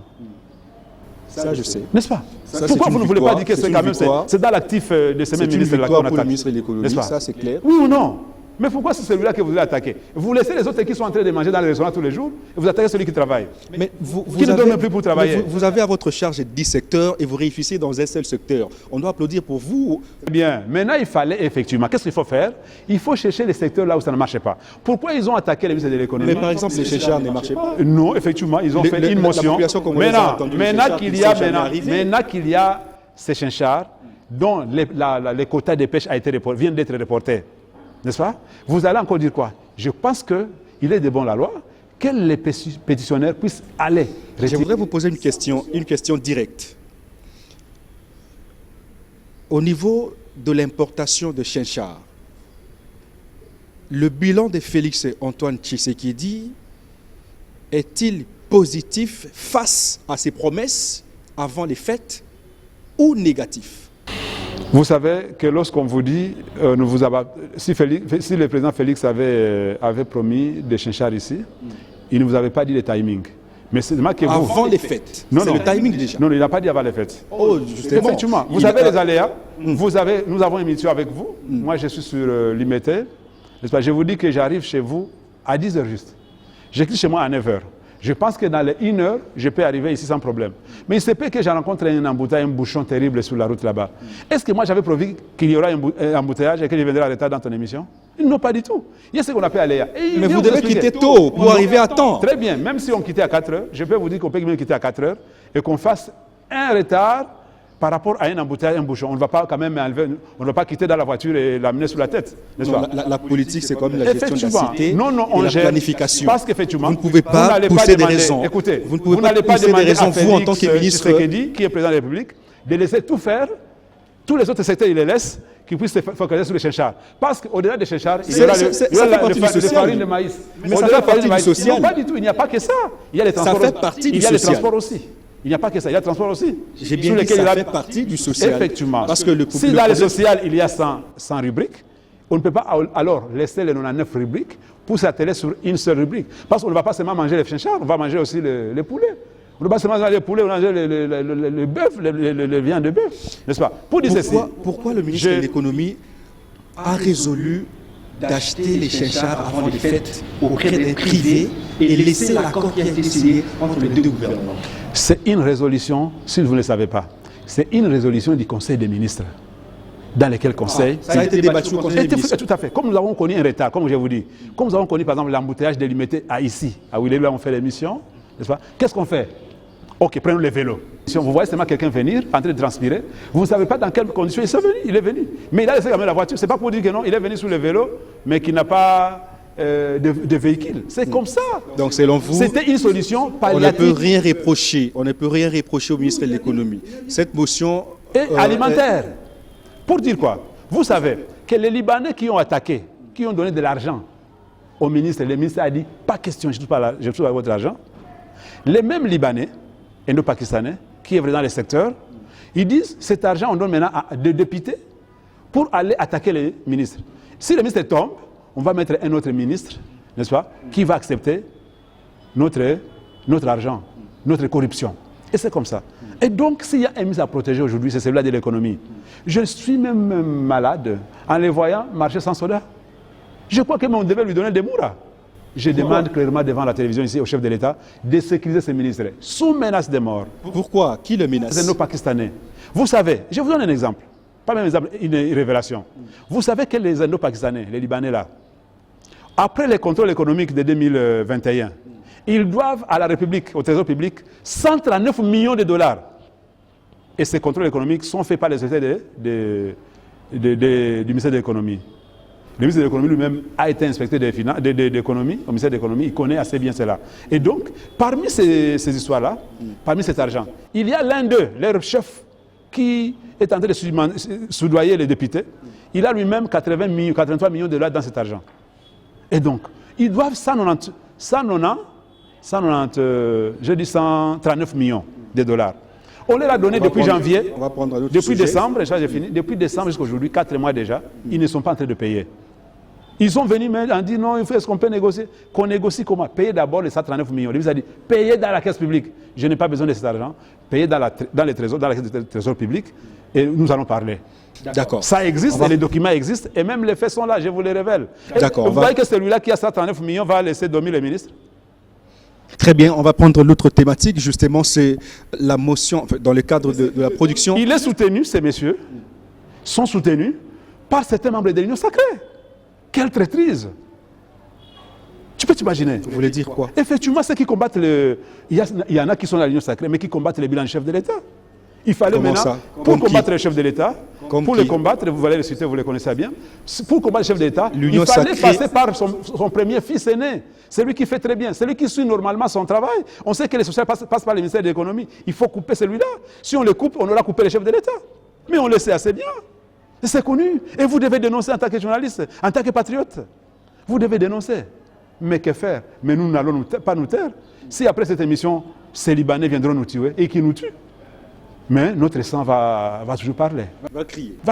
Ça, je sais. N'est-ce pas? Pourquoi vous ne voulez pas dire que c'est quand même c'est dans l'actif de ce même ministre là qu'on attaque? Pour le ministre de l'économie, ça c'est clair. Oui ou non? Mais pourquoi c'est celui-là que vous voulez attaquer? Vous laissez les autres qui sont en train de manger dans les restaurants tous les jours et vous attaquez celui qui travaille. Mais qui ne donne même plus pour travailler. Vous avez à votre charge 10 secteurs et vous réussissez dans un seul secteur. On doit applaudir pour vous. Bien. Maintenant, il fallait effectivement. Qu'est-ce qu'il faut faire? Il faut chercher les secteurs là où ça ne marchait pas. Pourquoi ils ont attaqué les ministres de l'économie? Mais par exemple, les chercheurs ne marchaient pas. Non, effectivement, ils ont fait une motion. Maintenant qu'il y a ces chinchards dont les quotas de pêche viennent d'être reportés. N'est-ce pas? Vous allez encore dire quoi? Je pense qu'il est de bon la loi que les pétitionnaires puissent aller. Je voudrais vous poser une question directe. Au niveau de l'importation de chinchards, le bilan de Félix Antoine Tshisekedi est-il positif face à ses promesses avant les fêtes ou négatif? Vous savez que lorsqu'on vous dit, si le président Félix avait promis des chinchards ici, il ne vous avait pas dit le timing. Mais c'est que avant les fêtes. Non, c'est le timing déjà. Non, il n'a pas dit avant les fêtes. Oh, justement. Effectivement, vous avez les aléas. Nous avons une émission avec vous. Moi, je suis sur l'IMETE. Je vous dis que j'arrive chez vous à 10h juste. J'écris chez moi à 9h. Je pense que dans les 1 heure, je peux arriver ici sans problème. Mais il se peut que je rencontre un embouteillage, un bouchon terrible sur la route là-bas. Est-ce que moi j'avais promis qu'il y aura un embouteillage et que je viendrai en retard dans ton émission? Non, pas du tout. Il y a ce qu'on appelle aléa. Mais vous devez quitter tôt pour arriver à temps. Très bien, même si on quittait à 4 heures, je peux vous dire qu'on peut même quitter à 4 heures et qu'on fasse un retard par rapport à un embouteillage, un bouchon. On ne va pas quand même enlever, on ne va pas quitter dans la voiture et l'amener sous la tête, n'est-ce pas? La politique, c'est comme la gestion de la cité on et la gère, planification. parce qu'effectivement, vous ne pouvez pas pousser des raisons. Écoutez, vous ne pouvez pas pousser des raisons, vous, en tant que ministre, qui est président de la République, de laisser tout faire, tous les autres secteurs, il les laisse, qui puissent se focaliser sur les chéchards. Parce qu'au-delà des chéchards, il y aura le farine de maïs. Mais ça fait partie du social. Non, pas du tout, il n'y a pas que ça. Il y a les transports. Ça fait partie du social. Il y a les transports aussi. Il n'y a pas que ça, il y a le transport aussi. J'ai bien dit ça fait partie du social. Effectivement. Parce que si dans le social, il y a 100 rubriques, on ne peut pas alors laisser les 99 rubriques pour s'atteler sur une seule rubrique. Parce qu'on ne va pas seulement manger les chinchards, on va manger aussi les poulets. On ne va pas seulement manger les poulets, on va manger le bœuf, les viandes de bœuf. N'est-ce pas? Pour dire ceci. Pourquoi le ministre de l'économie a résolu d'acheter les chinchards avant les fêtes auprès des privés et laisser l'accord qui a été signé entre les deux gouvernements? C'est une résolution, si vous ne le savez pas, c'est une résolution du Conseil des ministres, dans lequel Conseil... ça a été débattu au Conseil des ministres. Tout à fait. Comme nous avons connu un retard, comme je vous dis, comme nous avons connu par exemple l'embouteillage délimité à ici, à Willy, là on fait l'émission, n'est-ce pas? Qu'est-ce qu'on fait? Ok, prenons les vélos. Si vous voyez seulement quelqu'un venir, en train de transpirer, vous ne savez pas dans quelles conditions il est venu. Mais il a laissé quand même la voiture. Ce n'est pas pour dire que non, il est venu sur le vélo, mais qu'il n'a pas de véhicule. C'est comme ça. Donc selon vous, c'était une solution palliative. On ne peut rien reprocher. On ne peut rien reprocher au ministre de l'économie. Cette motion est alimentaire. Pour dire quoi? Vous savez que les Libanais qui ont attaqué, qui ont donné de l'argent au ministre, le ministre a dit pas question, je ne touche pas votre argent. Les mêmes Libanais et nos Pakistanais qui œuvrent dans les secteurs, ils disent cet argent on donne maintenant à des députés pour aller attaquer les ministres. Si le ministre tombe, on va mettre un autre ministre, n'est-ce pas, qui va accepter notre argent, notre corruption. Et c'est comme ça. Et donc, s'il y a un ministre à protéger aujourd'hui, c'est celui-là de l'économie. Je suis même malade en les voyant marcher sans soda. Je crois que on devait lui donner des mouras. Je demande clairement devant la télévision ici au chef de l'État de sécuriser ces ministres sous menace de mort. Pourquoi? Qui le menace? C'est nos Pakistanais. Vous savez, je vous donne un exemple. Pas même un exemple, une révélation. Vous savez que les Indo-Pakistanais, les Libanais là, après les contrôles économiques de 2021, ils doivent à la République, au Trésor public, 139 millions de dollars. Et ces contrôles économiques sont faits par les sociétés du ministère de l'économie. Le ministre de l'économie lui-même a été inspecteur d'économie, au ministère de l'économie, il connaît assez bien cela. Et donc, parmi ces histoires-là, parmi cet argent, il y a l'un d'eux, leur chef, qui est en train de soudoyer les députés. Il a lui-même 83 millions de dollars dans cet argent. Et donc, ils doivent 139 millions de dollars. On leur a donné depuis janvier, depuis décembre, depuis décembre jusqu'à aujourd'hui, 4 mois déjà, ils ne sont pas en train de payer. Ils sont venus en disant non, est-ce qu'on peut négocier? Qu'on négocie comment? Payer d'abord les 139 millions. Il a dit, payez dans la caisse publique. Je n'ai pas besoin de cet argent. Payez dans la caisse du trésor public et nous allons parler. D'accord. Ça existe, et les documents existent, et même les faits sont là, je vous les révèle. D'accord. Vous voyez que celui-là qui a 139 millions va laisser dormir les ministres? Très bien, on va prendre l'autre thématique, justement, c'est la motion, dans le cadre de la production. Il est soutenu, ces messieurs sont soutenus par certains membres de l'Union sacrée. Quelle traîtrise! Tu peux t'imaginer? Vous voulez dire quoi? Effectivement, ceux qui combattent il y en a qui sont dans l'Union sacrée, mais qui combattent les bilans du chef de l'État. Il fallait maintenant, pour combattre le chef de l'État, pour le combattre, vous allez le citer, vous le connaissez bien, pour combattre le chef de l'État, il fallait passer par son premier fils aîné, celui qui fait très bien, celui qui suit normalement son travail. On sait que les sociales passent par le ministère de l'économie. Il faut couper celui-là. Si on le coupe, on aura coupé le chef de l'État. Mais on le sait assez bien. C'est connu. Et vous devez dénoncer en tant que journaliste, en tant que patriote. Vous devez dénoncer. Mais que faire? Mais nous n'allons pas nous taire. Si après cette émission, ces Libanais viendront nous tuer et qu'ils nous tuent, mais notre sang va toujours parler. Va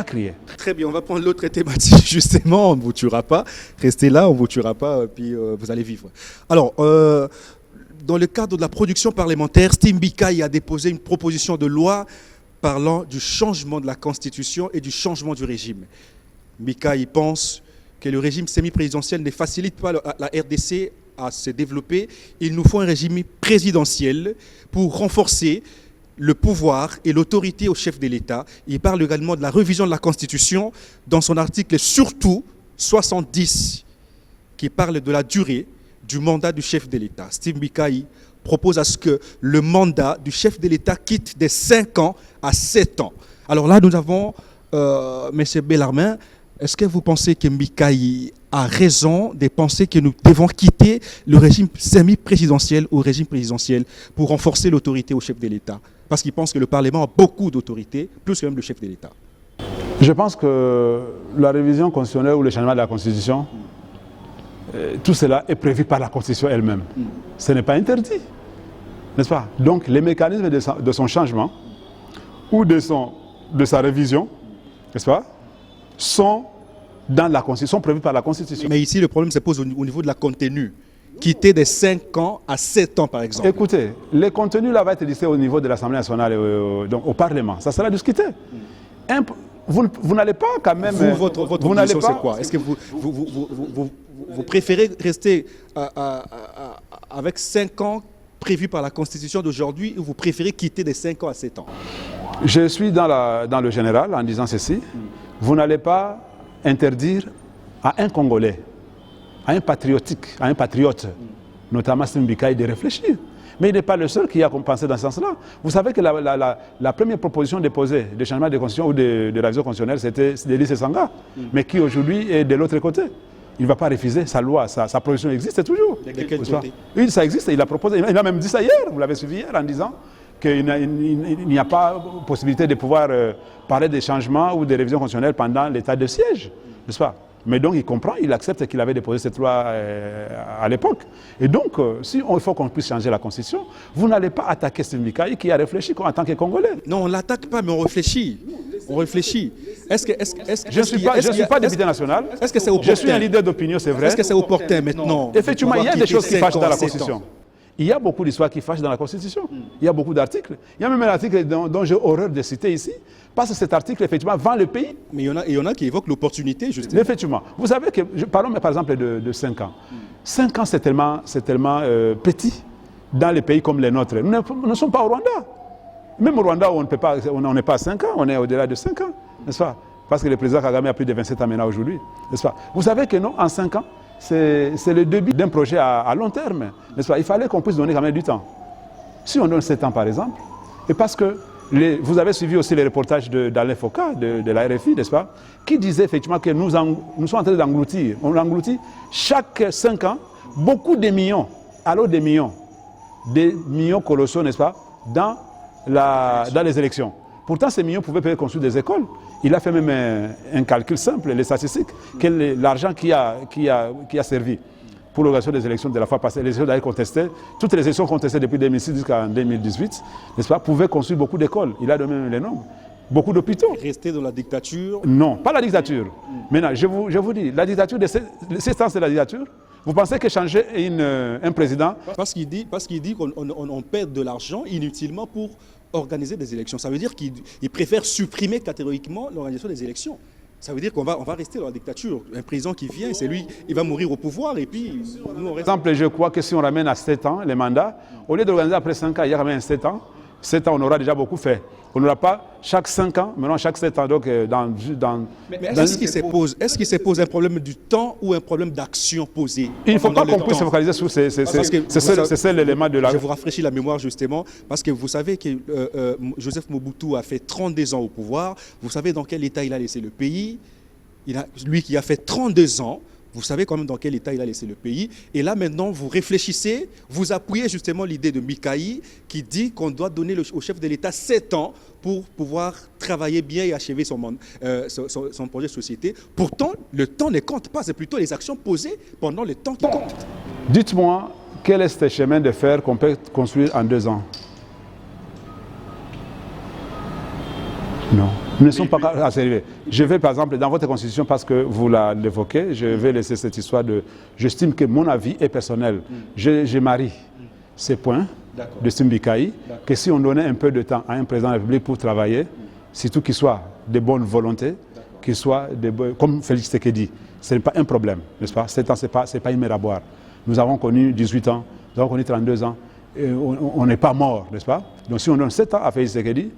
crier. Très bien, on va prendre l'autre thématique, justement. On ne vous tuera pas. Restez là, on ne vous tuera pas, puis vous allez vivre. Alors, dans le cadre de la production parlementaire, Steve Mbika a déposé une proposition de loi parlant du changement de la Constitution et du changement du régime. Mbika pense que le régime semi-présidentiel ne facilite pas la RDC à se développer. Il nous faut un régime présidentiel pour renforcer le pouvoir et l'autorité au chef de l'État. Il parle également de la révision de la Constitution dans son article surtout 70 qui parle de la durée du mandat du chef de l'État. Steve Mbikai propose à ce que le mandat du chef de l'État quitte de 5 ans à 7 ans. Alors là, nous avons M. Bellarmin. Est-ce que vous pensez que Mbikai a raison de penser que nous devons quitter le régime semi-présidentiel au régime présidentiel pour renforcer l'autorité au chef de l'État? Parce qu'il pense que le Parlement a beaucoup d'autorité, plus que même le chef de l'État. Je pense que la révision constitutionnelle ou le changement de la Constitution, tout cela est prévu par la Constitution elle-même. Ce n'est pas interdit, n'est-ce pas? Donc les mécanismes de son changement ou de sa révision, n'est-ce pas, sont dans la Constitution, sont prévus par la Constitution. Mais ici, le problème se pose au niveau de la contenu. Quitter de 5 ans à 7 ans, par exemple. Écoutez, le contenu là va être listé au niveau de l'Assemblée nationale, donc au Parlement. Ça sera discuté. Vous n'allez pas quand même... Votre position, c'est quoi? Est-ce que vous préférez rester avec 5 ans prévus par la Constitution d'aujourd'hui ou vous préférez quitter de 5 ans à 7 ans? Je suis dans le général en disant ceci. Vous n'allez pas interdire à un Congolais, à un patriote, notamment Steve Mbikai, de réfléchir. Mais il n'est pas le seul qui a pensé dans ce sens-là. Vous savez que la première proposition déposée de changement de constitution ou de révision constitutionnelle, c'était Denis Sanga, mais qui aujourd'hui est de l'autre côté. Il ne va pas refuser sa loi, sa proposition existe toujours. De quel côté? Oui, ça existe, il a proposé. Il a même dit ça hier, vous l'avez suivi hier, en disant qu'il n'y a pas possibilité de pouvoir parler des changements ou des révisions constitutionnelles pendant l'état de siège, n'est-ce pas? Mais donc il comprend, il accepte qu'il avait déposé cette loi à l'époque. Et donc, il faut qu'on puisse changer la Constitution, vous n'allez pas attaquer Steve Mbikai qui a réfléchi en tant que Congolais. Non, on ne l'attaque pas, mais on réfléchit. On réfléchit. Je ne suis pas député national. Est-ce que c'est opportun? Je suis un leader d'opinion, c'est vrai. Est-ce que c'est opportun maintenant? Effectivement, il y a des choses qui fâchent dans la Constitution. Il y a beaucoup d'histoires qui fâchent dans la Constitution. Il y a beaucoup d'articles. Il y a même un article dont j'ai horreur de citer ici, parce que cet article, effectivement, vend le pays. Mais il y en a qui évoquent l'opportunité, justement. Effectivement. Vous savez que, parlons par exemple de 5 ans. 5 ans, c'est tellement petit dans les pays comme les nôtres. Nous ne sommes pas au Rwanda. Même au Rwanda, on n'est pas à 5 ans, on est au-delà de 5 ans, n'est-ce pas? Parce que le président Kagame a plus de 27 ans maintenant aujourd'hui, n'est-ce pas? Vous savez que non, en 5 ans, c'est le début d'un projet à long terme, n'est-ce pas? Il fallait qu'on puisse donner quand même du temps. Si on donne 7 ans par exemple, et parce que vous avez suivi aussi les reportages d'Alain Foka, de la RFI, n'est-ce pas? Qui disait effectivement que nous sommes en train d'engloutir. On engloutit chaque 5 ans beaucoup de millions, alors des millions colossaux, n'est-ce pas? Dans les élections. Pourtant, ces millions pouvaient construire des écoles. Il a fait même un calcul simple, les statistiques, que l'argent qui a servi pour l'organisation des élections de la fois passée, les élections d'ailleurs contestées, toutes les élections contestées depuis 2006 jusqu'en 2018, n'est-ce pas, pouvaient construire beaucoup d'écoles. Il a donné même les nombres. Beaucoup d'hôpitaux. Rester dans la dictature? Non, pas la dictature. Maintenant, je vous dis, la dictature, c'est sens de la dictature. Vous pensez que changer un président... Parce qu'il dit qu'on perd de l'argent inutilement pour organiser des élections. Ça veut dire qu'il préfère supprimer catégoriquement l'organisation des élections. Ça veut dire qu'on va rester dans la dictature. Un président qui vient, c'est lui, il va mourir au pouvoir et puis nous on reste... Par exemple, je crois que si on ramène à 7 ans les mandats, au lieu d'organiser après 5 ans, il y a quand même 7 ans. 7 ans, on aura déjà beaucoup fait. On n'aura pas chaque 5 ans, maintenant chaque 7 ans. Donc, mais est-ce qu'il se pose un problème du temps ou un problème d'action posée? Il ne faut pas qu'on puisse se focaliser sur c'est l'élément de la... Je vous rafraîchis la mémoire justement, parce que vous savez que Joseph Mobutu a fait 32 ans au pouvoir. Vous savez dans quel état il a laissé le pays? Lui qui a fait 32 ans, vous savez quand même dans quel état il a laissé le pays. Et là, maintenant, vous réfléchissez, vous appuyez justement l'idée de Mbikai qui dit qu'on doit donner au chef de l'État 7 ans pour pouvoir travailler bien et achever son projet de société. Pourtant, le temps ne compte pas, c'est plutôt les actions posées pendant le temps qui comptent. Dites-moi, quel est ce chemin de fer qu'on peut construire en 2 ans? Non. Nous ne sommes pas assez arrivés. Je vais par exemple, dans votre constitution, parce que vous l'évoquez, je vais laisser cette histoire de... J'estime que mon avis est personnel. Je marie ces points de Steve Mbikai, que si on donnait un peu de temps à un président de la République pour travailler, surtout qu'il soit de bonne volonté, qu'il soit, comme Félix Tshisekedi, ce n'est pas un problème, n'est-ce pas? 7 ans, ce n'est pas immératoire. Nous avons connu 18 ans, nous avons connu 32 ans, et on n'est pas mort, n'est-ce pas? Donc si on donne 7 ans à Félix Tshisekedi,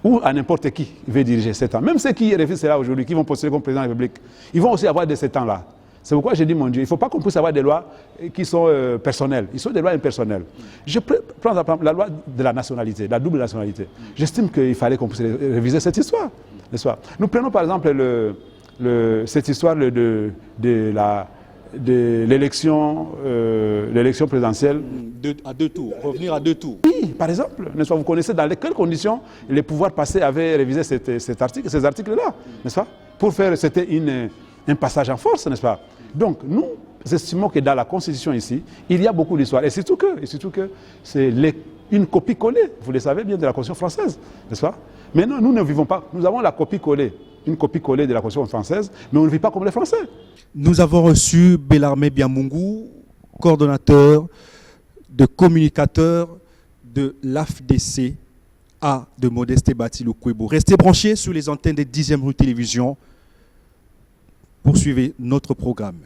ou à n'importe qui veut diriger 7 ans. Même ceux qui refusent cela aujourd'hui, qui vont postuler comme président de la République, ils vont aussi avoir de 7 ans-là. C'est pourquoi j'ai dit, mon Dieu, il ne faut pas qu'on puisse avoir des lois qui sont personnelles. Ils sont des lois impersonnelles. Je prends par exemple la loi de la nationalité, la double nationalité. J'estime qu'il fallait qu'on puisse réviser cette histoire. N'est-ce pas? Nous prenons par exemple cette histoire de l'élection présidentielle. À 2 tours, revenir à 2 tours. Oui, par exemple, n'est-ce pas? Vous connaissez dans quelles conditions les pouvoirs passés avaient révisé ces articles-là, n'est-ce pas? Pour faire, c'était un passage en force, n'est-ce pas? Donc, nous estimons que dans la Constitution ici, il y a beaucoup d'histoires. Et surtout que c'est une copie-collée, vous le savez bien, de la Constitution française, n'est-ce pas? Mais non, nous ne vivons pas, nous avons la copie-collée, une copie-collée de la Constitution française, mais on ne vit pas comme les Français. Nous avons reçu Bellarmé Biamungu, coordonnateur de communicateur de l'AFDCA de Modeste Bati-Lukwebo. Restez branchés sur les antennes des 10e rue Télévision. Poursuivez notre programme.